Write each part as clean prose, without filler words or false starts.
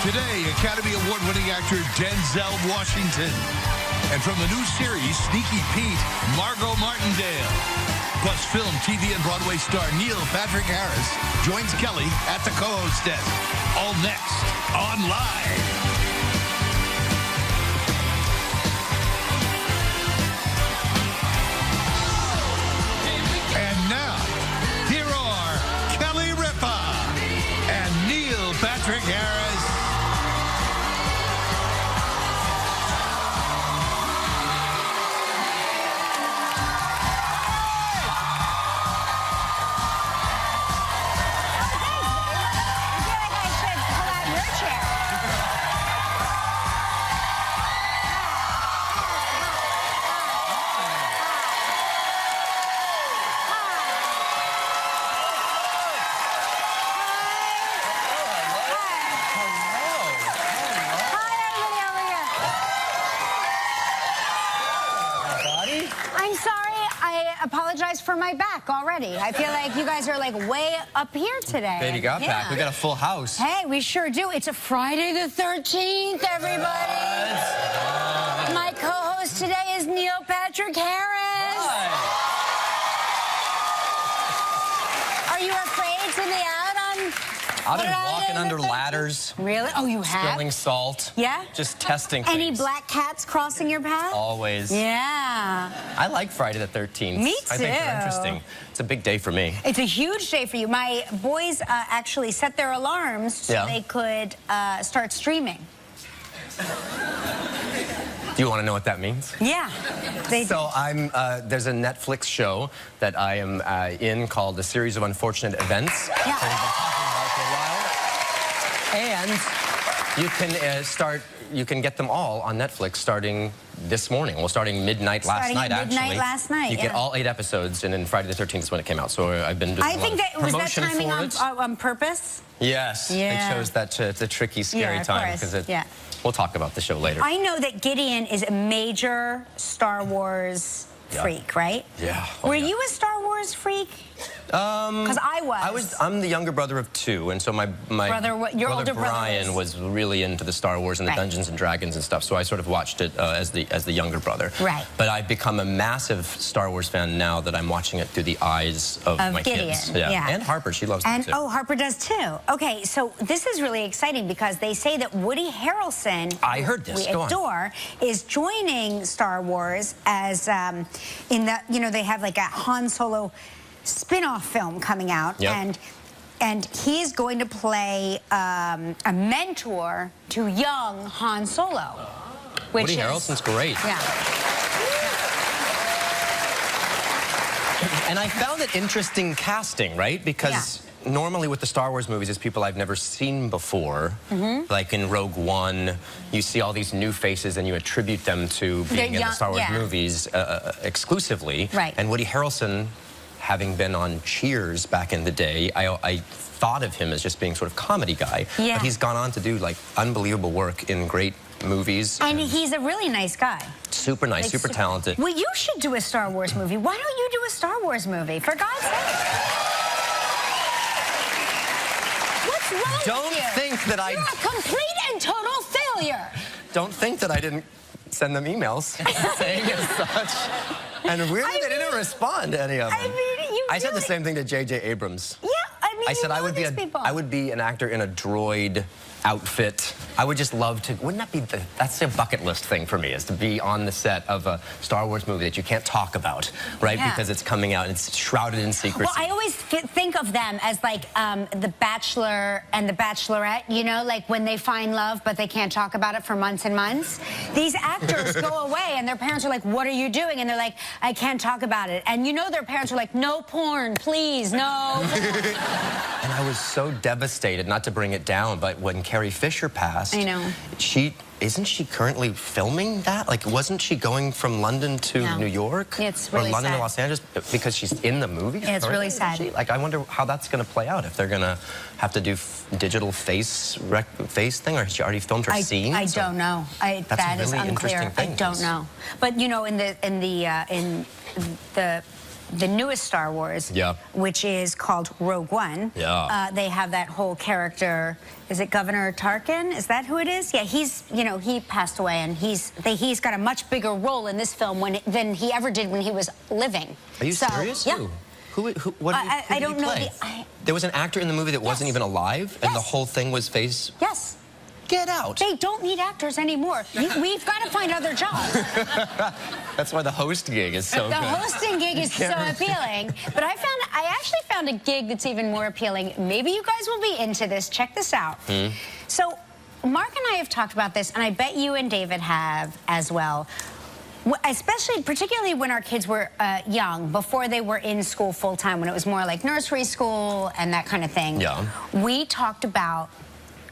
Today, Academy Award-winning actor Denzel Washington. And from the new series, Sneaky Pete, Margo Martindale. Plus film, TV, and Broadway star Neil Patrick Harris joins Kelly at the co-host desk. All next on Live. Patrick Harris. I'm sorry, I apologize for my back already. I feel like you guys are like way up here today. Baby got back. We got a full house. Hey, we sure do. It's a Friday the 13th, everybody. My co-host today is Neil Patrick Harris. Hi. Are you afraid to be out on... I've been walking under ladders. Really? Oh, you have? Spilling salt. Yeah? Just testing things. Any black cats crossing your path? Always. Yeah. I like Friday the 13th. Me too. I think they're interesting. It's a big day for me. It's a huge day for you. My boys actually set their alarms so they could start streaming. Do you want to know what that means? Yeah. So there's a Netflix show that I am in called A Series of Unfortunate Events. Yeah. That we've been talking about for a while. And you can get them all on Netflix starting this morning. Well, starting midnight last night, actually. Midnight last night, You get all 8 episodes, and then Friday the 13th is when it came out. So I've been doing I think that was that timing on on purpose? Yes. Yeah. They chose that it's a tricky, scary time because we'll talk about the show later. I know that Gideon is a major Star Wars freak, right? Yeah. Were you a Star Wars freak? Because I was. I'm the younger brother of 2, and so my your older Brian was really into the Star Wars and the Dungeons and Dragons and stuff. So I sort of watched it as the younger brother. Right. But I've become a massive Star Wars fan now that I'm watching it through the eyes of my Gideon. kids. Yeah. And Harper, she loves it too. Oh, Harper does too. Okay, so this is really exciting because they say that Woody Harrelson, I heard this. we adore, is joining Star Wars as in the they have like a Han Solo spin-off film coming out, and he's going to play a mentor to young Han Solo. Woody Harrelson's great. Yeah. And I found it interesting casting, right? Because normally with the Star Wars movies, it's people I've never seen before. Like in Rogue One, you see all these new faces and you attribute them to being in the Star Wars movies exclusively. Right. And Woody Harrelson, having been on Cheers back in the day, I thought of him as just being sort of comedy guy. Yeah. But he's gone on to do like unbelievable work in great movies. And he's a really nice guy. Super nice, super talented. Well, you should do a Star Wars movie. Why don't you do a Star Wars movie, for God's sake? What's wrong with you? Don't think that You're a complete and total failure. Don't think that I didn't send them emails saying as such. And weirdly, they didn't respond to any of them. I said the same thing to J.J. Abrams. Yeah, I mean, I said I would be an actor in a droid outfit. I would just love to. Wouldn't that be that's a bucket list thing for me, is to be on the set of a Star Wars movie that you can't talk about, right? Yeah. Because it's coming out and it's shrouded in secrecy. Well, I always think of them as like The Bachelor and The Bachelorette, you know, like when they find love but they can't talk about it for months and months. These actors go away and their parents are like, what are you doing? And they're like, I can't talk about it. And you know their parents are like, no porn, please, no. And I was so devastated, not to bring it down, but when Carrie Fisher passed, I know. Isn't she currently filming that? Like, wasn't she going from London to New York? It's really or London sad. to Los Angeles because she's in the movie? Yeah, it's really sad. Like, I wonder how that's going to play out, if they're going to have to do digital face thing, or has she already filmed her scenes? I don't know. That is really unclear. Thing. I don't know. But you know, in the the newest Star Wars, which is called Rogue One. They have that whole character. Is it Governor Tarkin? Is that who it is? Yeah, he's, you know, he passed away, and he's got a much bigger role in this film than he ever did when he was living. Are you serious? Yeah. What did he play? There was an actor in the movie that wasn't even alive, and the whole thing was face... Yes. Get out. They don't need actors anymore. We've got to find other jobs. That's why the host gig is so good. The hosting gig is so appealing. But I actually found a gig that's even more appealing. Maybe you guys will be into this. Check this out. So Mark and I have talked about this, and I bet you and David have as well. Particularly when our kids were young, before they were in school full-time, when it was more like nursery school and that kind of thing. We talked about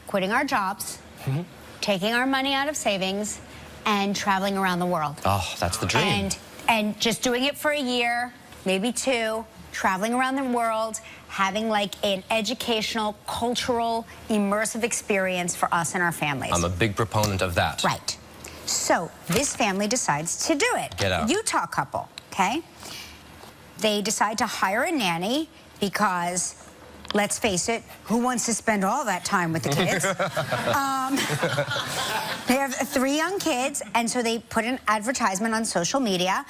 quitting our jobs, taking our money out of savings, and traveling around the world. Oh, that's the dream. And just doing it for a year, maybe 2, traveling around the world, having like an educational, cultural, immersive experience for us and our families. I'm a big proponent of that. Right. So this family decides to do it. Get out. Utah couple, okay? They decide to hire a nanny because, let's face it, who wants to spend all that time with the kids? They have 3 young kids, and so they put an advertisement on social media.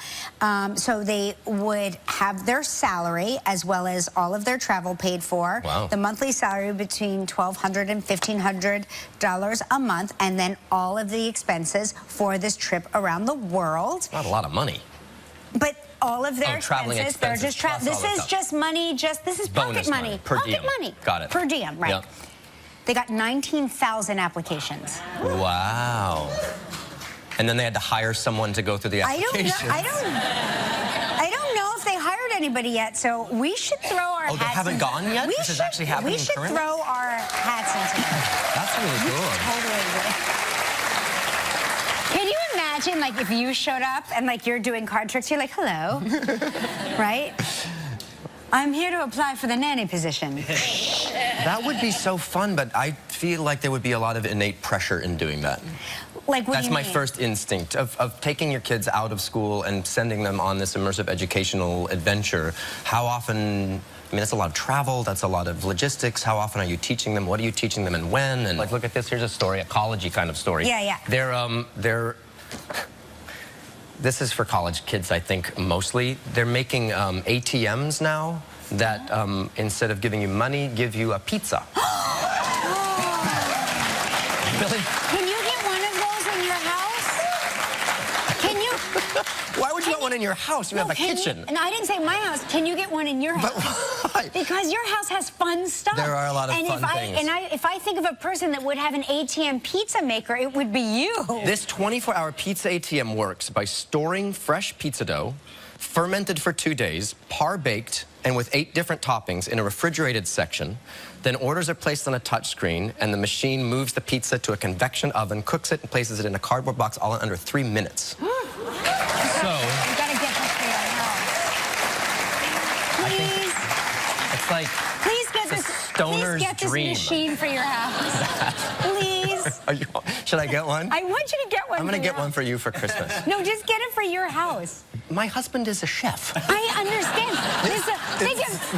So they would have their salary as well as all of their travel paid for. Wow. The monthly salary between $1,200 and $1,500 a month, and then all of the expenses for this trip around the world. Not a lot of money. But all of their traveling expenses. They're just this is just money. This is pocket money. Pocket money. Got it. Per diem, right? Yep. They got 19,000 applications. Wow. And then they had to hire someone to go through the applications. I don't know if they hired anybody yet. So we should throw our hats. Oh, they haven't gone yet? This is actually happening. We should throw our hats into it. That's really cool. Totally. Can you imagine, like, if you showed up and, like, you're doing card tricks, you're like, hello, right? I'm here to apply for the nanny position. That would be so fun, but I feel like there would be a lot of innate pressure in doing that. Like, what That's my first instinct, of taking your kids out of school and sending them on this immersive educational adventure. How often, I mean, that's a lot of travel, that's a lot of logistics. How often are you teaching them? What are you teaching them and when? And like, look at this, here's a story, a college-y kind of story. Yeah. This is for college kids, I think, mostly. They're making ATMs now that, instead of giving you money, give you a pizza. Really? Can you get one of those in your house? Can you? Why would you want one in your house? You have a kitchen. No, I didn't say my house. Can you get one in your house? But why? Because your house has fun stuff. There are a lot of fun things. If I think of a person that would have an ATM pizza maker, it would be you. This 24-hour pizza ATM works by storing fresh pizza dough, fermented for 2 days, par-baked, and with 8 different toppings in a refrigerated section. Then orders are placed on a touchscreen, and the machine moves the pizza to a convection oven, cooks it, and places it in a cardboard box all in under 3 minutes. So you gotta get this for your house. Please. It's like stoner's dream. Machine for your house. Please. Should I get one? I want you to get one. I'm gonna get one for you for Christmas. No, just get it for your house. My husband is a chef. I understand.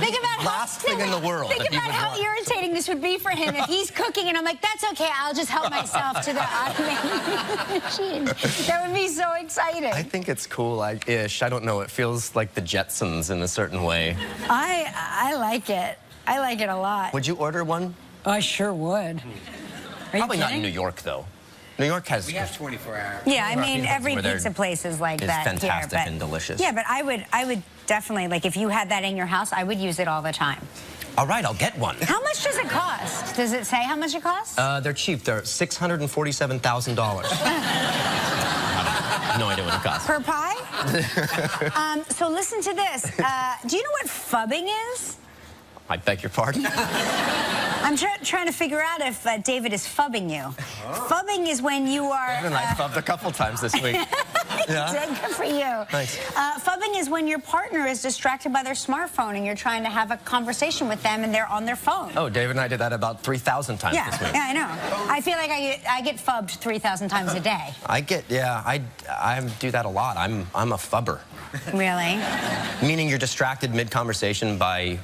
Think about last thing in the world. Think about how irritating this would be for him if he's cooking and I'm like, that's okay, I'll just help myself to the automated machine. That would be so exciting. I think it's cool, ish. I don't know. It feels like the Jetsons in a certain way. I like it. I like it a lot. Would you order one? I sure would. Probably not in New York, though. New York has... We have 24 hours. Yeah, I mean, every pizza place is like that here. It's fantastic and delicious. Yeah, but I would definitely, like, if you had that in your house, I would use it all the time. All right, I'll get one. How much does it cost? Does it say how much it costs? They're cheap. They're $647,000. No idea what it costs. Per pie? So listen to this. Do you know what phubbing is? I beg your pardon? I'm trying to figure out if David is phubbing you. Oh. Phubbing is when you are... David and I phubbed a couple times this week. Yeah. Good for you. Thanks. Phubbing is when your partner is distracted by their smartphone and you're trying to have a conversation with them and they're on their phone. Oh, David and I did that about 3,000 times this week. Yeah, I know. I feel like I get phubbed 3,000 times a day. I do that a lot. I'm a phubber. Really? Meaning you're distracted mid-conversation by your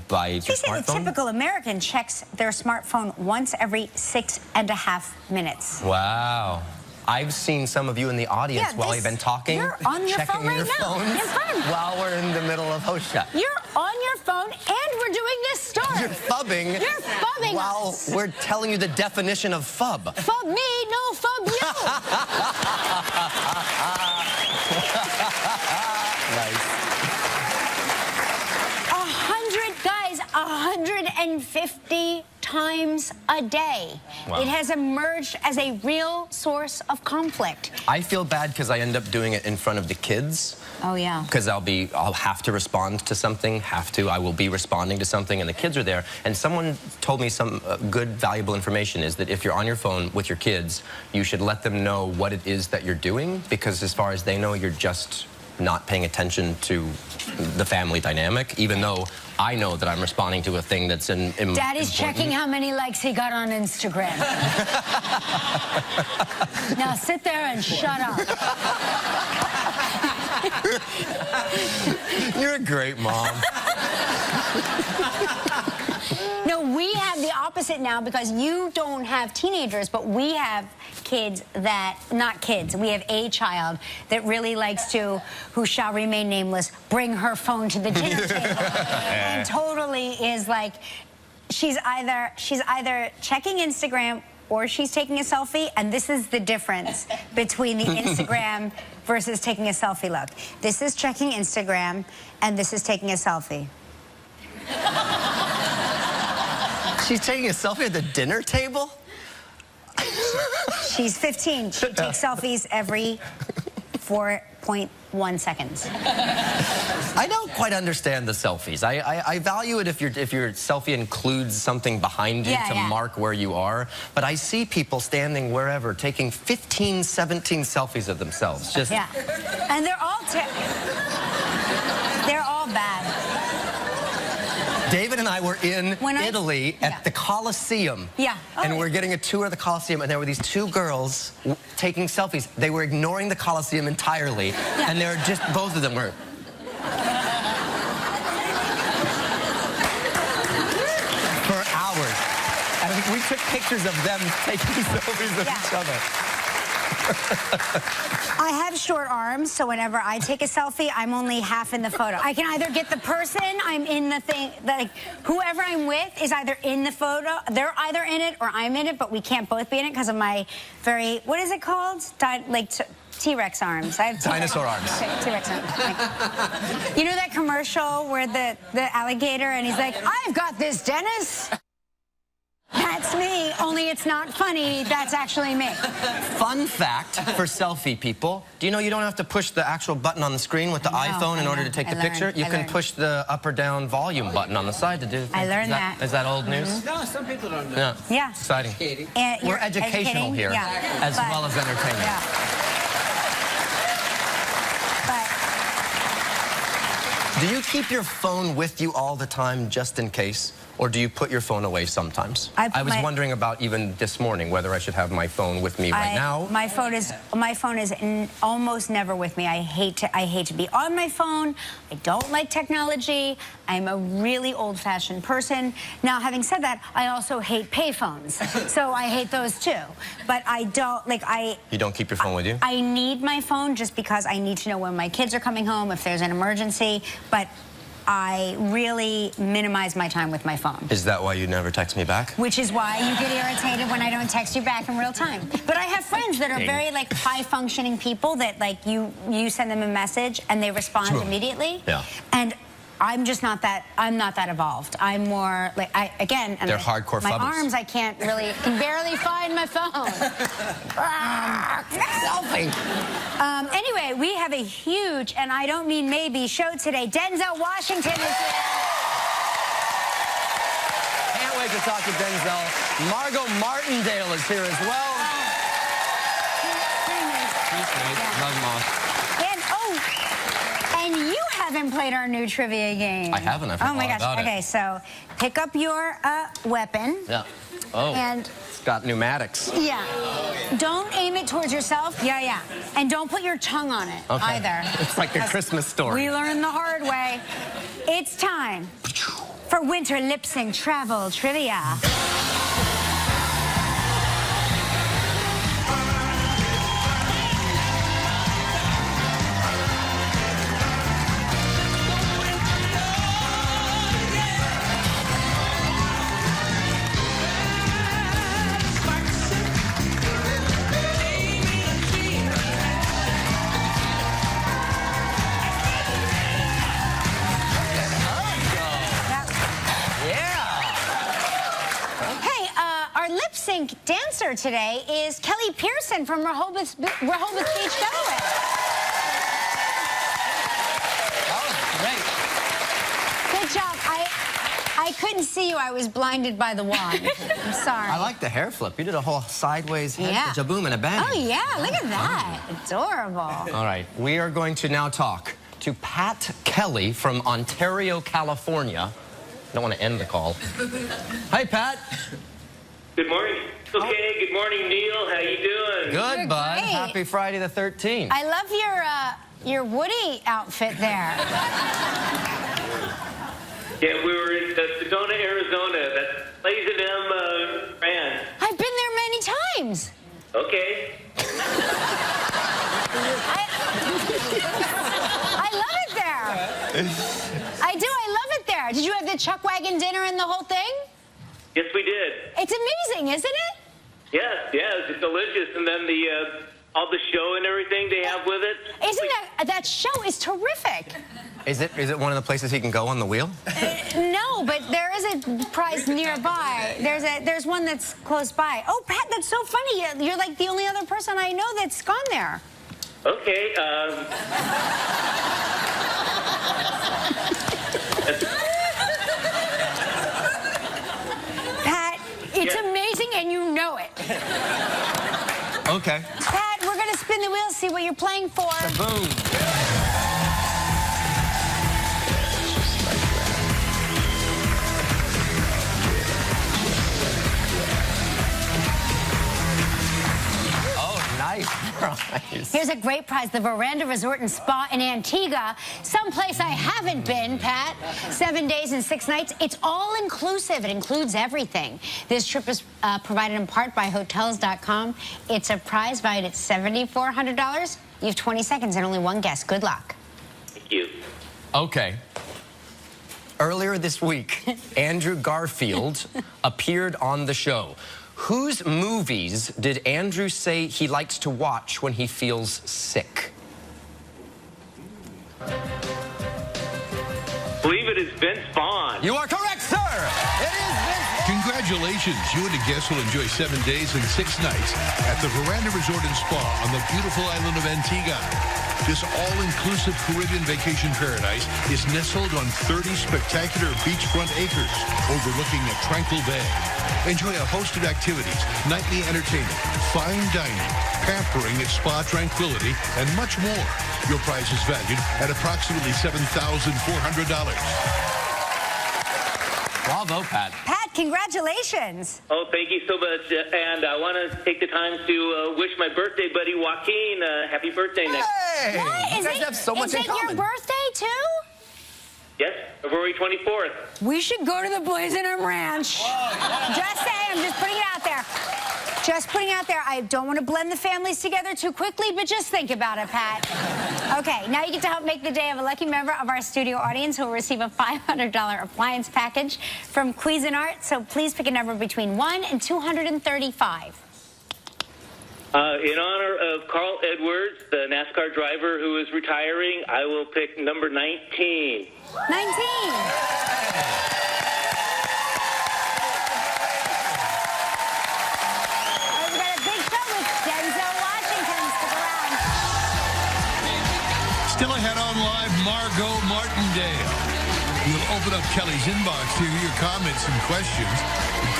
They say smartphone? the typical American checks their smartphone once every 6.5 minutes. Wow. I've seen some of you in the audience while you've been talking. You're on your checking phone right your now. phones You're fun. while we're in the middle of host chat. You're on your phone and we're doing this story. You're phubbing. You're phubbing while us. we're telling you the definition of phub. Phub me, no phub you. Nice. 150 times a day. Wow. It has emerged as a real source of conflict. I feel bad because I end up doing it in front of the kids. Oh, yeah. Because I'll have to respond to something, I will be responding to something, and the kids are there. And someone told me some good, valuable information is that if you're on your phone with your kids, you should let them know what it is that you're doing, because as far as they know, you're just not paying attention to the family dynamic, even though I know that I'm responding to a thing that's important. Daddy's checking how many likes he got on Instagram. Now sit there and shut up. You're a great mom. No, we have the opposite now because you don't have teenagers, but we have kids that, not kids, we have a child that really likes to, who shall remain nameless, bring her phone to the dinner table. And totally is like, she's either checking Instagram or she's taking a selfie, and this is the difference between the Instagram versus taking a selfie look. This is checking Instagram, and this is taking a selfie. She's taking a selfie at the dinner table? She's 15. She takes selfies every 4.1 seconds. I don't quite understand the selfies. I value it if your selfie includes something behind you to mark where you are. But I see people standing wherever taking 15, 17 selfies of themselves. Just and they're all bad. David and I were in Italy at the Colosseum. And we're getting a tour of the Colosseum, and there were these two girls taking selfies. They were ignoring the Colosseum entirely, and they were just, both of them were. For hours. And we took pictures of them taking selfies of each other. I have short arms, so whenever I take a selfie, I'm only half in the photo. I can either get the person I'm in the thing, like whoever I'm with is either in the photo, they're either in it or I'm in it, but we can't both be in it because of my very, what is it called? T-Rex arms. I have dinosaur arms. T-Rex arms. You know that commercial where the alligator and he's like, I've got this, Dennis. That's me, only it's not funny. That's actually me. Fun fact for selfie people, do you know you don't have to push the actual button on the screen with the iPhone in order to take the picture? You can push the up or down volume button on the side to do the thing. I learned that. Is that old news? No, some people don't know. Yeah. Yeah. Exciting. We're educational here, as well as entertaining. Yeah. Do you keep your phone with you all the time just in case? Or do you put your phone away sometimes? I was wondering about even this morning whether I should have my phone with me right now. My phone is almost never with me. I hate to be on my phone. I don't like technology. I'm a really old-fashioned person. Now, having said that, I also hate payphones. So I hate those too. But I don't You don't keep your phone with you? I need my phone just because I need to know when my kids are coming home, if there's an emergency. But I really minimize my time with my phone. Is that why you never text me back? Which is why you get irritated when I don't text you back in real time. But I have friends that are very high-functioning people that you send them a message and they respond immediately. Yeah. And I'm just not that. I'm not that evolved. I'm more like They're hardcore my phubbers. arms. I can barely find my phone. Selfie. Anyway, we have a huge, and I don't mean maybe, show today. Denzel Washington is here. Can't wait to talk to Denzel. Margo Martindale is here as well. Love Mom. haven't played our new trivia game. I haven't. I forgot Oh my gosh. about it. Okay, so pick up your weapon. Yeah. Oh. And it's got pneumatics. yeah. Don't aim it towards yourself. Yeah. And don't put your tongue on it either. It's like a Christmas story. We learned the hard way. It's time for Winter Lip Sync Travel Trivia. Dancer today is Kelly Pearson from Rehoboth Beach, Delaware. That was great. Good job. I couldn't see you. I was blinded by the wand. I'm sorry. I like the hair flip. You did a whole sideways head jaboom and a bang. Oh, yeah. Look at that. Adorable. All right. We are going to now talk to Pat Kelly from Ontario, California. I don't want to end the call. Hi, Pat. Good morning. Okay, good morning, Neil. How you doing? Good, You're bud. great. Happy Friday the 13th. I love your Woody outfit there. Yeah, we were in Sedona, Arizona. That's Lazy M brand. I've been there many times. Okay. I love it there. I do. I love it there. Did you have the chuck wagon dinner and the whole thing? Yes, we did. It's amazing, isn't it? Yes, it's delicious. And then all the show and everything they have with it. Isn't that show is terrific? Is it one of the places he can go on the wheel? No, but there is a prize nearby. There's one that's close by. Oh, Pat, that's so funny. You're like the only other person I know that's gone there. Okay. Pat, it's amazing and you know it. Okay. Pat, we're going to spin the wheel, see what you're playing for. Boom. Nice prize. Here's a great prize, the Veranda Resort and Spa in Antigua. Someplace I haven't been, Pat. 7 days and 6 nights. It's all inclusive. It includes everything. This trip is provided in part by Hotels.com. It's a prize valued at $7,400. You have 20 seconds and only one guess. Good luck. Thank you. Okay. Earlier this week, Andrew Garfield appeared on the show. Whose movies did Andrew say he likes to watch when he feels sick? Believe it is Vince Vaughn. You are correct, sir. It is Vince Vaughn. Congratulations. You and a guest will enjoy 7 days and 6 nights at the Veranda Resort and Spa on the beautiful island of Antigua. This all-inclusive Caribbean vacation paradise is nestled on 30 spectacular beachfront acres overlooking a tranquil bay. Enjoy a host of activities, nightly entertainment, fine dining, pampering at spa tranquility, and much more. Your prize is valued at approximately $7,400. Bravo, Pat. Pat, congratulations. Oh, thank you so much. And I want to take the time to wish my birthday buddy, Joaquin, happy birthday next. Hey! What? You guys have so much in common. Is it your birthday, too? Yes, February 24th. We should go to the Blazing M Ranch. Just saying, I'm just putting it out there. Just putting it out there. I don't want to blend the families together too quickly, but just think about it, Pat. Okay, now you get to help make the day of a lucky member of our studio audience who will receive a $500 appliance package from Cuisinart. So please pick a number between 1 and 235. In honor of Carl Edwards, the NASCAR driver who is retiring, I will pick number 19. 19. Still ahead on live, Margo Martindale. We'll open up Kelly's inbox to hear your comments and questions.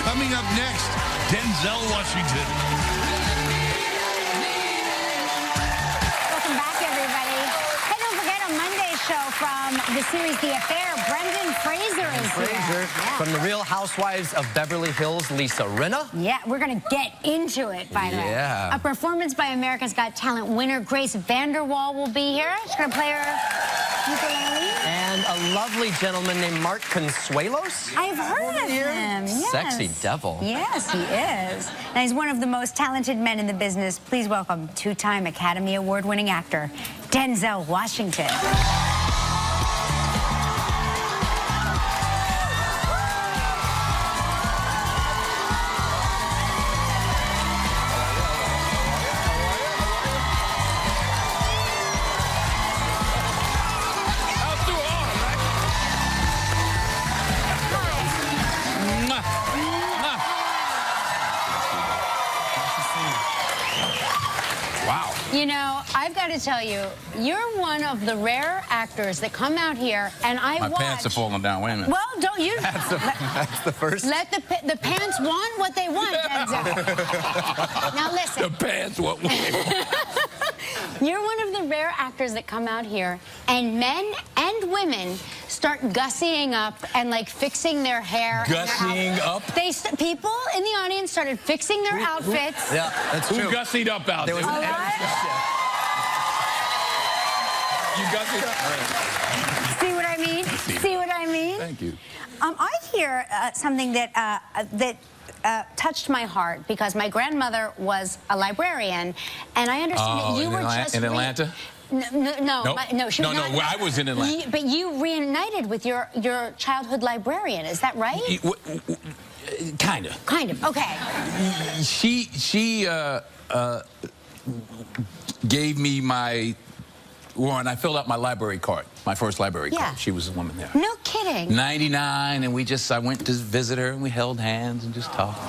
Coming up next, Denzel Washington. Welcome back, everybody. Hey, don't forget on Monday's show from the series The Affair. Brendan Fraser is here. Yeah. From the Real Housewives of Beverly Hills, Lisa Rinna. Yeah, we're going to get into it, by the way. Yeah. A performance by America's Got Talent winner Grace Vanderwall will be here. She's going to play her ukulele. And a lovely gentleman named Mark Consuelos. I've heard of him. Yes. Sexy devil. Yes, he is. Now, he's one of the most talented men in the business. Please welcome two-time Academy Award-winning actor, Denzel Washington. Wow. You know, I've got to tell you, you're one of the rare actors that come out here, and I watch... My pants are falling down. Wait a minute. Well, don't you... That's the first. Let the pants want what they want, Denzel. Now listen. The pants, what? You're one of the rare actors that come out here, and men and women start gussying up and like fixing their hair. Gussying up? People in the audience started fixing their outfits. Yeah, that's true. Who gussied up out there? There was an You gussied up? See what I mean? See what I mean? Thank you. I hear something that touched my heart because my grandmother was a librarian, and I understand that you were just in Atlanta. No, she was not. No, I was in Atlanta. But you reunited with your childhood librarian, is that right? Kind of. Kind of. Okay. She gave me my. When I filled out my library card, my first library card, she was the woman there. No kidding. 99, and I went to visit her, and we held hands and just talked.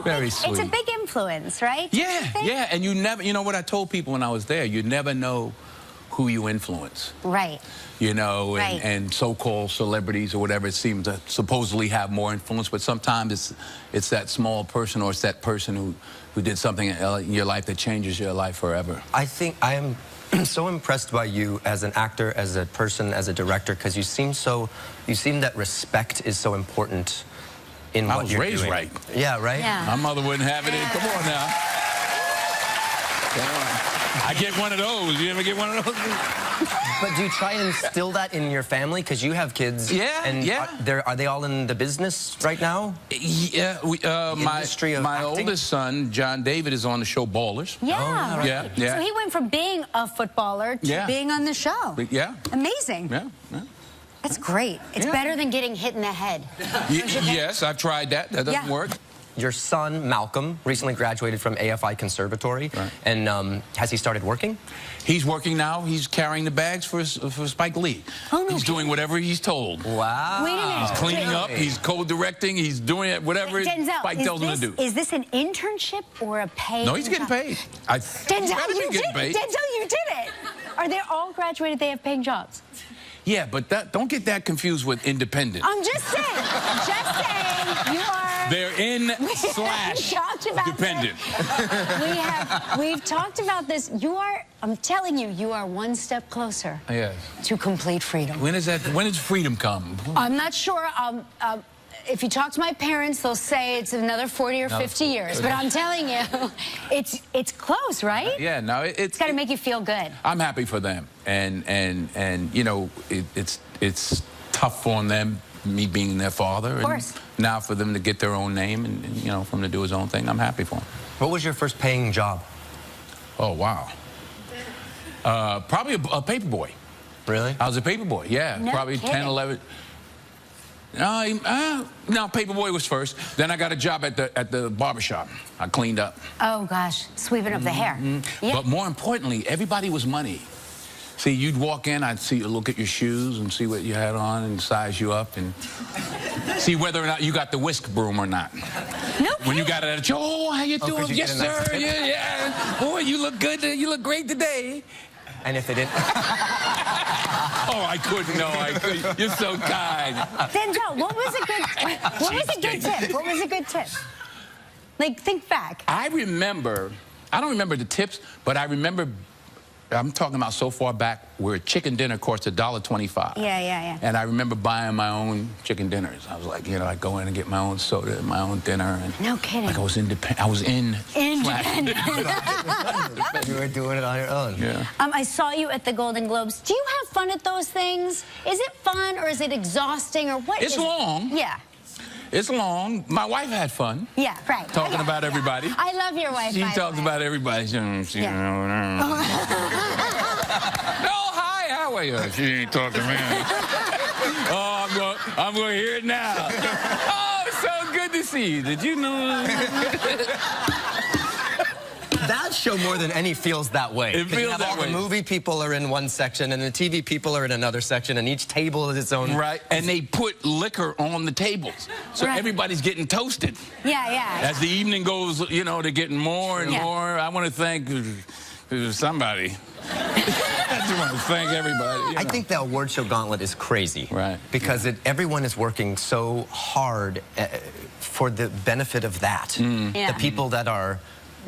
Very sweet. It's a big influence, right? Yeah, yeah, and you know what I told people when I was there, you never know who you influence. Right. You know, and so-called celebrities or whatever, it seems to supposedly have more influence, but sometimes it's that small person or it's that person who did something in your life that changes your life forever. I think I am so impressed by you as an actor, as a person, as a director, because you seem that respect is so important in what you're doing. I was raised right. Yeah, right? Yeah. My mother wouldn't have it in. Come on now. Come on. I get one of those. You ever get one of those? But do you try and instill that in your family? Because you have kids. Yeah, and yeah. Are they all in the business right now? Yeah, my oldest son, John David, is on the show Ballers. Yeah. Oh, right. Yeah. So he went from being a footballer to being on the show. Yeah. Amazing. Yeah. That's great. It's better than getting hit in the head. Yes, I've tried that. That doesn't work. Your son, Malcolm, recently graduated from AFI Conservatory. Right. And has he started working? He's working now. He's carrying the bags for Spike Lee. Oh, no. He's doing whatever he's told. Wow. Wait a minute. He's cleaning up. He's co-directing. He's doing it, whatever Spike tells him to do. Is this an internship or a paid No, he's getting paid. Denzel, you did it. Denzel, you did it. Are they all graduated? They have paying jobs. Yeah, but don't get that confused with independent. I'm just saying, you are... They're in slash dependent. We've talked about this. I'm telling you, you are one step closer to complete freedom. When does freedom come? I'm not sure. If you talk to my parents, they'll say it's another 40 or 50 years. But I'm telling you, it's close, right? Yeah, no, it's got to make you feel good. I'm happy for them, and you know, it's tough on them, me being their father. Of course. And now for them to get their own name and you know, for him to do his own thing, I'm happy for him. What was your first paying job? Oh wow. Probably a paper boy. Really? I was a paper boy. Yeah, No probably kidding. 10, 11. No, Paperboy was first. Then I got a job at the barbershop. I cleaned up. Oh, gosh. Sweeping up the hair. Yeah. But more importantly, everybody was money. See, you'd walk in, I'd see you look at your shoes and see what you had on and size you up and see whether or not you got the whisk broom or not. No. When you got it at oh, how you doing? Yes, sir. Yeah. Boy, you look good. You look great today. And if they didn't... Oh, I couldn't. No, I couldn't. You're so kind. Denzel, what was a good tip? What was a good tip? Like, think back. I don't remember the tips, but I remember I'm talking about so far back where chicken dinner costs $1.25. Yeah. And I remember buying my own chicken dinners. I was like, you know, I'd go in and get my own soda and my own dinner. And no kidding. Like I was independent. I was independent. You were doing it on your own. Yeah. I saw you at the Golden Globes. Do you have fun at those things? Is it fun or is it exhausting or what? It's long. Yeah. It's long. My wife had fun. Yeah, right. Talking about everybody. I love your wife. She talks about everybody. No, hi, how are you? She ain't talking to me. Oh, I'm going to hear it now. Oh, it's so good to see you. Did you know? That show more than any feels that way. It feels you have that all way. The movie people are in one section, and the TV people are in another section, and each table is its own. Right, and they put liquor on the tables, so everybody's getting toasted. Yeah. As the evening goes, you know, they're getting more and more. I want to thank somebody. I just want to thank everybody. You know. I think the award show gauntlet is crazy. Right. Because everyone is working so hard for the benefit of that. The people that are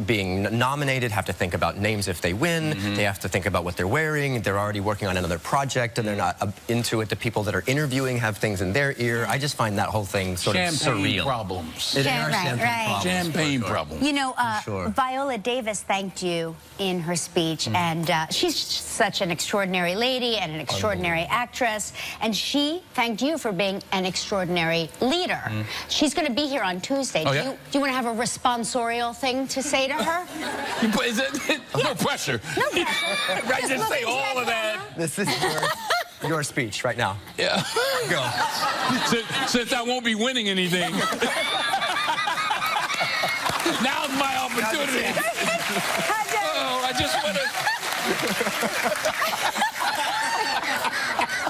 being nominated have to think about names if they win. They have to think about what they're wearing. They're already working on another project and they're not into it. The people that are interviewing have things in their ear. I just find that whole thing sort of surreal. Problems. Champagne problems. You know, Viola Davis thanked you in her speech, and she's such an extraordinary lady and an extraordinary actress, and she thanked you for being an extraordinary leader. She's going to be here on Tuesday. Oh, do you want to have a responsorial thing to say to her? No pressure. No pressure. Right, just say all of that. This is your speech right now. Yeah. Go. Since I won't be winning anything. Now's my opportunity. Oh, I just want to...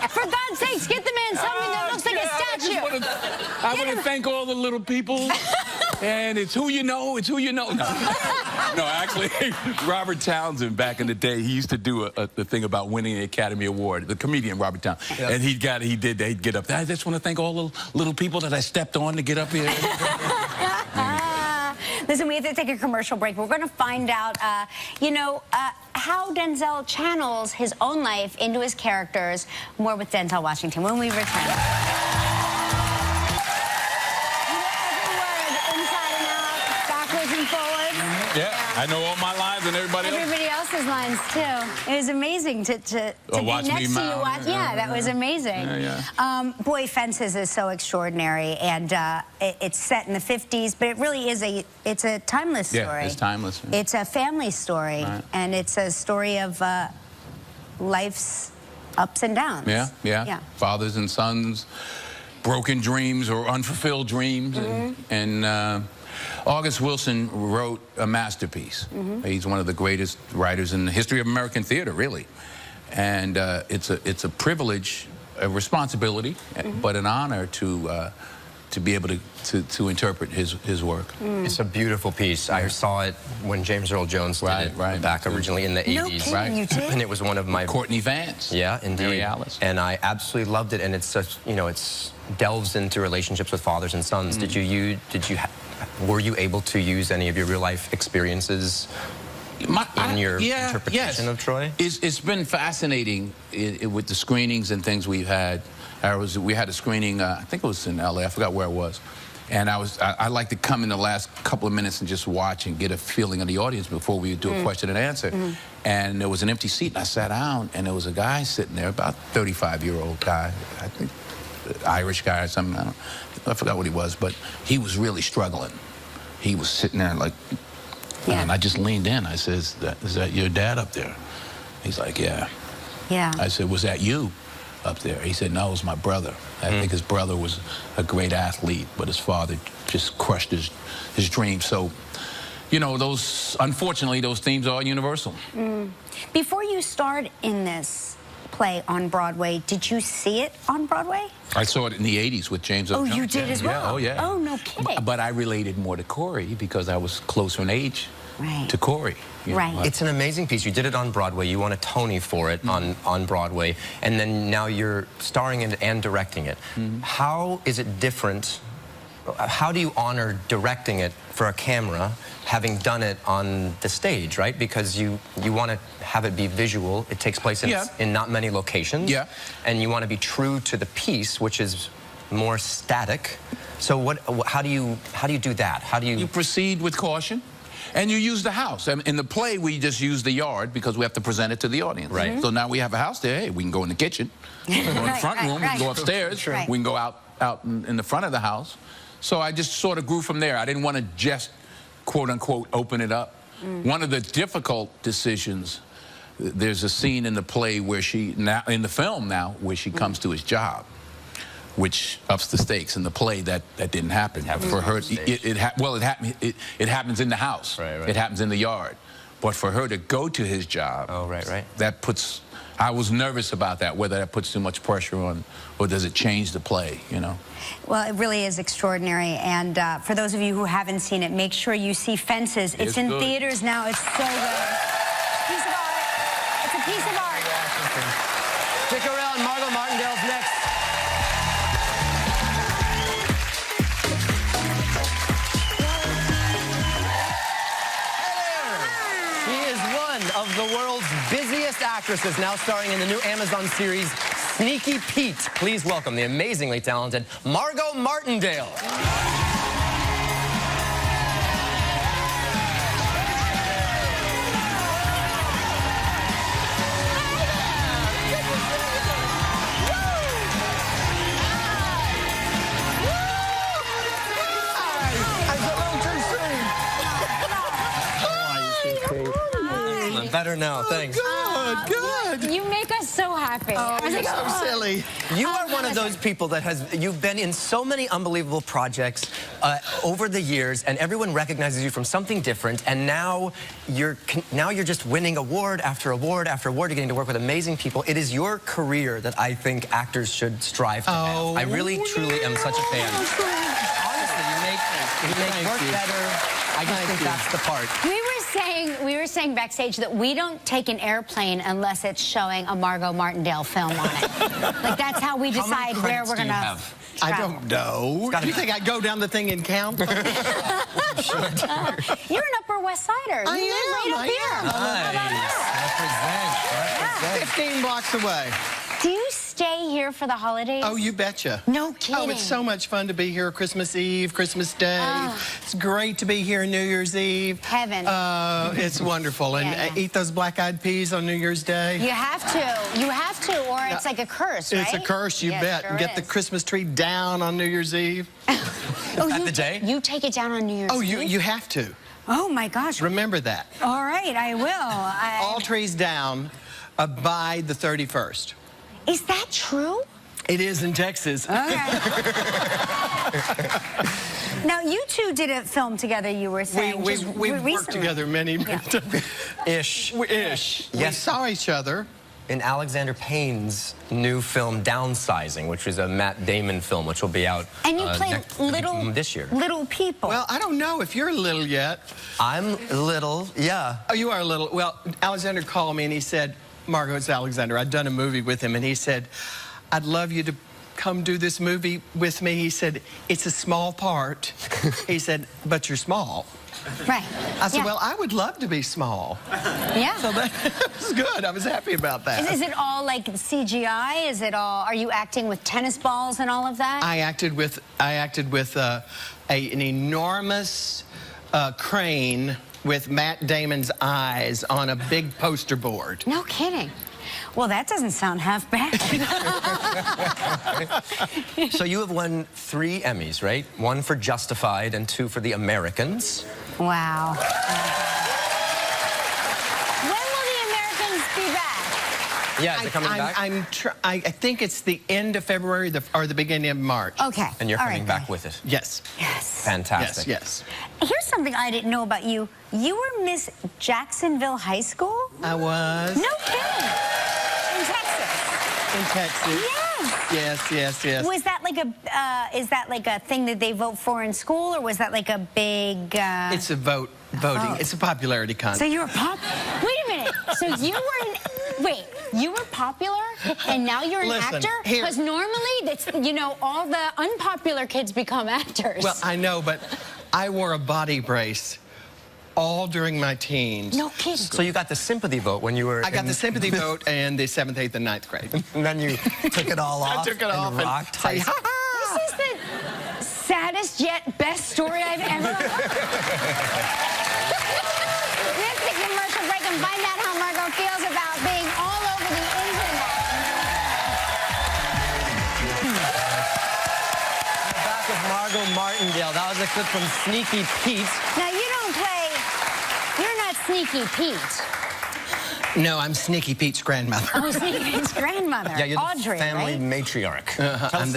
For God's sakes, get the man something that looks like a statue. I want to thank all the little people. And it's who you know, it's who you know. No, actually, Robert Townsend, back in the day, he used to do a thing about winning the Academy Award, the comedian Robert Townsend. Yep. And he'd get up there. I just want to thank all the little people that I stepped on to get up here. Listen, we have to take a commercial break. We're going to find out, how Denzel channels his own life into his characters. More with Denzel Washington when we return. Yeah, I know all my lines and everybody else's lines too. It was amazing to be next to you. Yeah, that was amazing. Boy, Fences is so extraordinary, and it's set in the 50s, but it really is it's a timeless story. Yeah, it's timeless. Yeah. It's a family story, and it's a story of life's ups and downs. Yeah. Fathers and sons, broken dreams or unfulfilled dreams, and August Wilson wrote a masterpiece. He's one of the greatest writers in the history of American theater, really. And it's a privilege, a responsibility, but an honor to be able to interpret his work. It's a beautiful piece. I saw it when James Earl Jones did it back originally in the 80s. No kidding, you did? And it was one of my... Courtney Vance. Yeah, indeed. Mary Alice. And I absolutely loved it. And it's such, it's delves into relationships with fathers and sons. Were you able to use any of your real life experiences in your interpretation of Troy? It's been fascinating with the screenings and things we've had. We had a screening, I think it was in LA, I forgot where it was. And I like to come in the last couple of minutes and just watch and get a feeling of the audience before we do a question and answer. And there was an empty seat, and I sat down, and there was a guy sitting there, about 35-year-old guy, I think, Irish guy or something. I forgot what he was, but he was really struggling. He was sitting there like, and I just leaned in. I said, is that your dad up there? He's like, yeah. I said, was that you up there? He said, no, it was my brother. I think his brother was a great athlete, but his father just crushed his dreams. So, unfortunately, those themes are universal. Before you starred in this play on Broadway, did you see it on Broadway? I saw it in the 80s with James Earl Jones. You did as well? Oh, no kidding. But I related more to Corey because I was closer in age to Corey. It's an amazing piece. You did it on Broadway. You won a Tony for it on Broadway. And then now you're starring in it and directing it. How is it different how do you honor directing it for a camera, having done it on the stage, right? Because you want to have it be visual. It takes place in not many locations. Yeah. And you want to be true to the piece, which is more static. So how do you do that? How do you... You proceed with caution. And you use the house. In the play, we just use the yard because we have to present it to the audience. Right. So now we have a house there. Hey, we can go in the kitchen. We can go in the front room. We can go upstairs. We can go out in the front of the house. So I just sort of grew from there. I didn't want to just, quote unquote, open it up. One of the difficult decisions, there's a scene in the play where in the film now, where she comes to his job, which ups the stakes. In the play, that didn't happen. For her, it happens in the house. Right. It happens in the yard. But for her to go to his job, that puts... I was nervous about that, whether that puts too much pressure on, or does it change the play, you know? Well, it really is extraordinary. And for those of you who haven't seen it, make sure you see Fences. It's in theaters now. It's so good. Piece of art. It's a piece of art. Stick around. Margo Martindale's next. Of the world's busiest actresses, now starring in the new Amazon series Sneaky Pete. Please welcome the amazingly talented Margo Martindale. Better now, thanks. Good. You make us so happy. Oh, you're so silly. You are one of those people that you've been in so many unbelievable projects over the years, and everyone recognizes you from something different, and now you're just winning award after award after award. You're getting to work with amazing people. It is your career that I think actors should strive to have. I really, truly am such a fan. Honestly, you make work better. I just think that's the part. We were saying backstage that we don't take an airplane unless it's showing a Margo Martindale film on it. Like, that's how we decide where we're going to travel. I don't know. You think I go down the thing and count? You're an Upper West Sider. I You live right up here. How about that? 15 blocks away. Do you stay here for the holidays? Oh, you betcha. No kidding. Oh, it's so much fun to be here Christmas Eve, Christmas Day. It's great to be here New Year's Eve. Heaven. It's wonderful. And eat those black-eyed peas on New Year's Day. You have to. You have to, or it's like a curse, right? It's a curse, you bet. Sure and get the Christmas tree down on New Year's Eve. The day? You take it down on New Year's Eve? Oh, you have to. Oh, my gosh. Remember that. All right, I will. All trees down by the 31st. Is that true? It is in Texas. Okay. Now, you two did a film together, you were saying. We worked together many times. Ish. Ish. We saw each other. In Alexander Payne's new film, Downsizing, which is a Matt Damon film, which will be out and you play this year. Little people. Well, I don't know if you're little yet. I'm little, yeah. Oh, you are little. Well, Alexander called me and he said, Margo, it's Alexander. I'd done a movie with him, and he said, I'd love you to come do this movie with me. He said, it's a small part. He said, but you're small. Right. I said, well, I would love to be small. Yeah. So that was good. I was happy about that. Is it all like CGI? Is it all, are you acting with tennis balls and all of that? I acted with an enormous crane with Matt Damon's eyes on a big poster board. No kidding. Well, that doesn't sound half bad. So you have won 3 Emmys, right? 1 for Justified and 2 for The Americans. Wow. When will The Americans be back? Yeah, is it coming back? I think it's the end of February or the beginning of March. Okay. And you're coming back with it? Yes. Yes. Fantastic. Yes. Here's something I didn't know about you. You were Miss Jacksonville High School? I was. No kidding. In Texas. In Texas. Yes. Yes. Was that like is that like a thing that they vote for in school, or was that like a big... It's a voting. Oh. It's a popularity contest. So you were Wait a minute. So you were, wait, you were popular and now you're an actor? Because normally, it's, you know, all the unpopular kids become actors. Well, I know, but I wore a body brace all during my teens. No kidding. So you got the sympathy vote when you were... I got the sympathy vote in the 7th, 8th, and 9th grade. And then you took it all off. I took it off and rocked. say, ha ha! This is the saddest yet best story I've ever heard. This is the commercial break and find out how Margo feels about being all over the internet. Back with Margo Martindale. That was a clip from Sneaky Pete. Now, you don't play... You're not Sneaky Pete. No, I'm Sneaky Pete's grandmother. Oh, Sneaky Pete's grandmother. Yeah, you're Audrey, the family right? matriarch.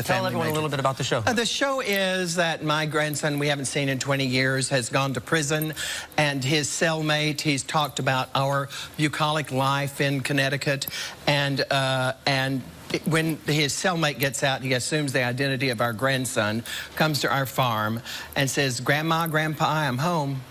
Tell everyone a little bit about the show. The show is that my grandson, we haven't seen in 20 years, has gone to prison, and his cellmate, he's talked about our bucolic life in Connecticut, and when his cellmate gets out, he assumes the identity of our grandson, comes to our farm, and says, "Grandma, Grandpa, I'm home."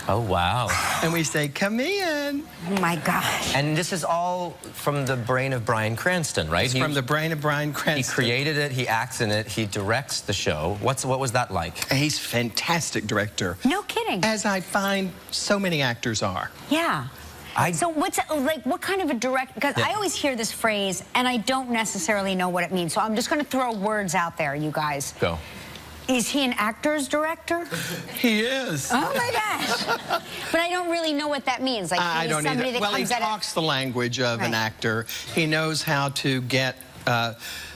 Oh, wow. And we say, "Come in." Oh, my gosh. And this is all from the brain of Bryan Cranston, right? It's from the brain of Bryan Cranston. He created it, he acts in it, he directs the show. What was that like? He's a fantastic director. No kidding. As I find so many actors are. Yeah. So what's, like, what kind of a direct, because I always hear this phrase, and I don't necessarily know what it means, so I'm just going to throw words out there, you guys. Go. Is he an actor's director? He is. Oh, my gosh. But I don't really know what that means. Like, I don't somebody either. that Well, he comes at talks the language of an actor. He knows how to get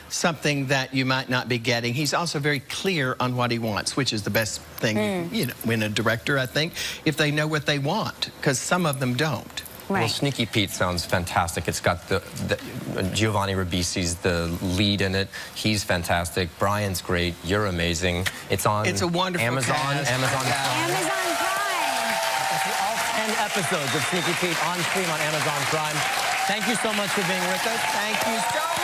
something that you might not be getting. He's also very clear on what he wants, which is the best thing, you know, when a director, I think, if they know what they want, because some of them don't. Right. Well, Sneaky Pete sounds fantastic. It's got the Giovanni Ribisi's the lead in it. He's fantastic. Brian's great. You're amazing. It's on It's a wonderful Amazon. cast. Amazon Prime. Amazon Prime. All 10 episodes of Sneaky Pete on stream on Amazon Prime. Thank you so much for being with us. Thank you so much.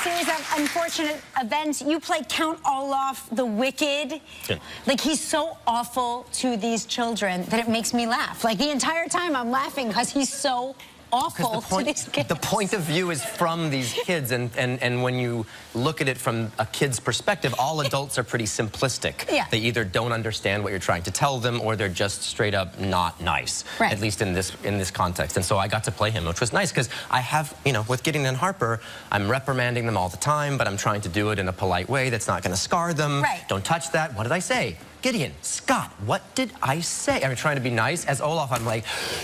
Series of unfortunate events. You play Count Olaf the Wicked. Yeah. Like, he's so awful to these children that it makes me laugh. Like, the entire time I'm laughing because he's so awful to these kids. The point of view is from these kids, and when you look at it from a kid's perspective, all adults are pretty simplistic. Yeah. They either don't understand what you're trying to tell them, or they're just straight up not nice. Right. At least in this context. And so I got to play him, which was nice, because I have, you know, with Gideon and Harper, I'm reprimanding them all the time, but I'm trying to do it in a polite way that's not going to scar them. Right. Don't touch that. What did I say? Gideon, Scott, what did I say? I'm trying to be nice. As Olaf, I'm like,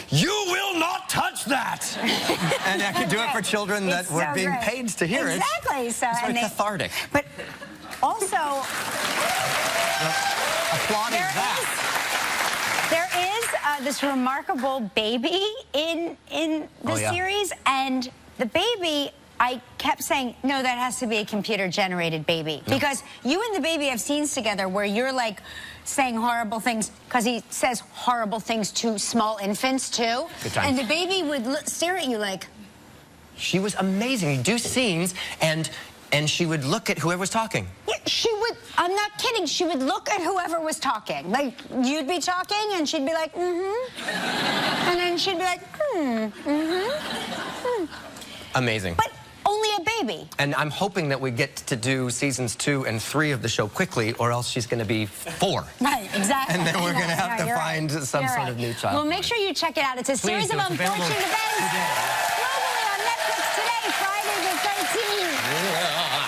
you will not touch that! And I can do it for children that were being paid to hear it. Exactly. So, it's very cathartic. But also, applauding that. There is this remarkable baby in the series, and the baby, I kept saying, no, that has to be a computer-generated baby. No. Because you and the baby have scenes together where you're, like, saying horrible things, because he says horrible things to small infants, too. And the baby would stare at you like... She was amazing. You do scenes, and she would look at whoever was talking. Yeah, she would, I'm not kidding, she would look at whoever was talking. Like, you'd be talking, and she'd be like, And then she'd be like, Amazing. But only a baby. And I'm hoping that we get to do seasons 2 and 3 of the show quickly, or else she's going to be 4. Right, exactly. And then we're going to have to find some sort of new child. Well, make sure you check it out. It's a series of unfortunate events. Globally on Netflix today, Friday the 13th.